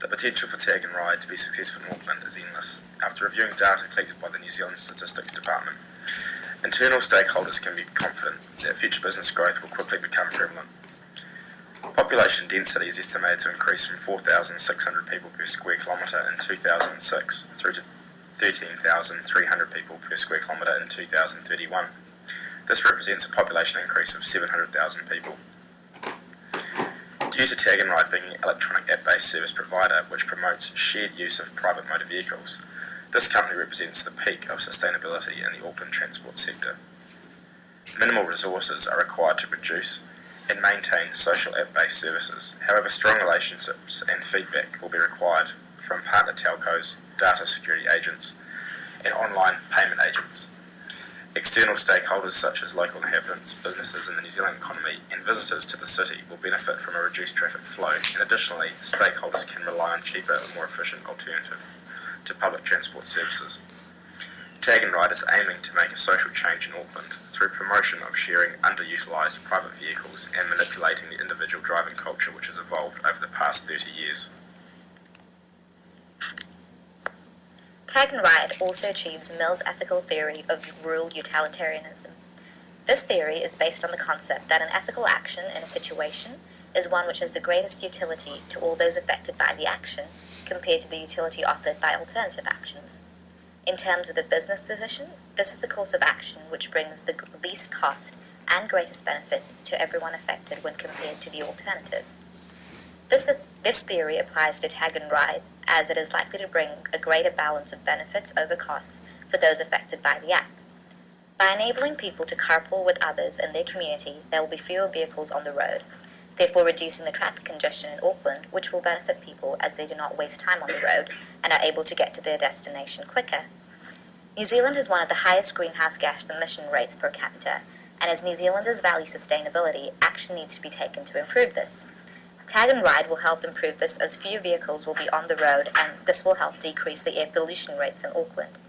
The potential for tag and ride to be successful in Auckland is endless. After reviewing data collected by the New Zealand Statistics Department, internal stakeholders can be confident that future business growth will quickly become prevalent. Population density is estimated to increase from 4,600 people per square kilometre in 2006 through to 13,300 people per square kilometre in 2031. This represents a population increase of 700,000 people. Due to Tag and Ride being an electronic app-based service provider which promotes shared use of private motor vehicles, this company represents the peak of sustainability in the Auckland transport sector. Minimal resources are required to produce and maintain social app-based services. However, strong relationships and feedback will be required from partner telcos, data security agents, and online payment agents. External stakeholders such as local inhabitants, businesses in the New Zealand economy, and visitors to the city will benefit from a reduced traffic flow, and additionally, stakeholders can rely on cheaper and more efficient alternative to public transport services. Tag and Ride is aiming to make a social change in Auckland through promotion of sharing underutilised private vehicles and manipulating the individual driving culture which has evolved over the past 30 years. Tag and Ride also achieves Mill's ethical theory of rural utilitarianism. This theory is based on the concept that an ethical action in a situation is one which has the greatest utility to all those affected by the action compared to the utility offered by alternative actions. In terms of a business decision, this is the course of action which brings the least cost and greatest benefit to everyone affected when compared to the alternatives. This theory applies to Tag and Ride, as it is likely to bring a greater balance of benefits over costs for those affected by the app. By enabling people to carpool with others in their community, there will be fewer vehicles on the road, therefore reducing the traffic congestion in Auckland, which will benefit people as they do not waste time on the road and are able to get to their destination quicker. New Zealand has one of the highest greenhouse gas emission rates per capita, and as New Zealanders value sustainability, action needs to be taken to improve this. Tag and Ride will help improve this as fewer vehicles will be on the road, and this will help decrease the air pollution rates in Auckland.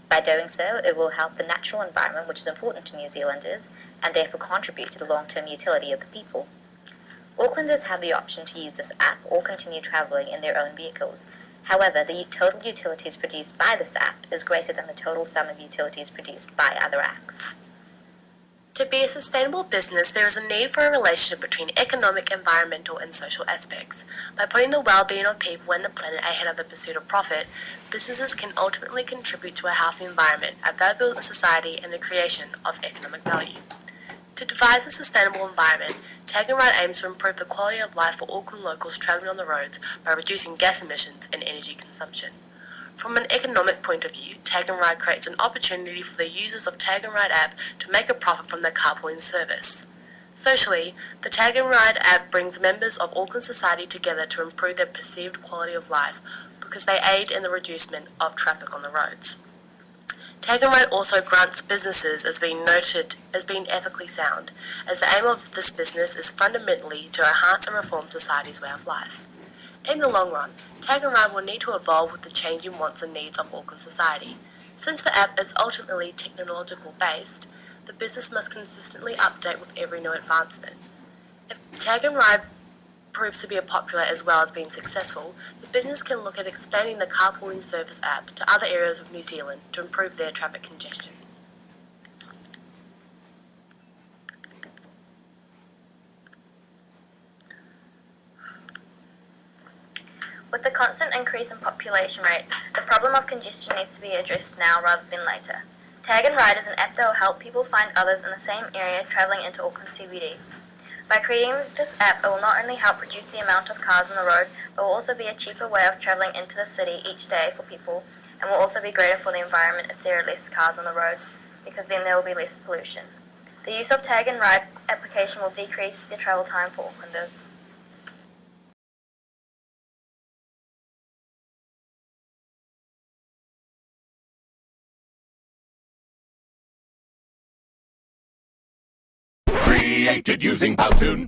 By doing so, it will help the natural environment, which is important to New Zealanders, and therefore contribute to the long-term utility of the people. Aucklanders have the option to use this app or continue travelling in their own vehicles. However, the total utilities produced by this app is greater than the total sum of utilities produced by other apps. To be a sustainable business, there is a need for a relationship between economic, environmental, and social aspects. By putting the well-being of people and the planet ahead of the pursuit of profit, businesses can ultimately contribute to a healthy environment, a valuable society, and the creation of economic value. To devise a sustainable environment, Tag and Ride aims to improve the quality of life for Auckland locals travelling on the roads by reducing gas emissions and energy consumption. From an economic point of view, Tag and Ride creates an opportunity for the users of Tag and Ride app to make a profit from their carpooling service. Socially, the Tag and Ride app brings members of Auckland society together to improve their perceived quality of life because they aid in the reducement of traffic on the roads. Tag and Ride also grants businesses as being noted as being ethically sound, as the aim of this business is fundamentally to enhance and reform society's way of life. In the long run, Tag and Ride will need to evolve with the changing wants and needs of Auckland society. Since the app is ultimately technological based, the business must consistently update with every new advancement. If Tag and Ride proves to be popular as well as being successful, the business can look at expanding the carpooling service app to other areas of New Zealand to improve their traffic congestion. With the constant increase in population rate, the problem of congestion needs to be addressed now rather than later. Tag and Ride is an app that will help people find others in the same area travelling into Auckland CBD. By creating this app, it will not only help reduce the amount of cars on the road, but will also be a cheaper way of travelling into the city each day for people, and will also be greater for the environment if there are less cars on the road, because then there will be less pollution. The use of Tag and Ride application will decrease the travel time for Aucklanders. Created using Powtoon.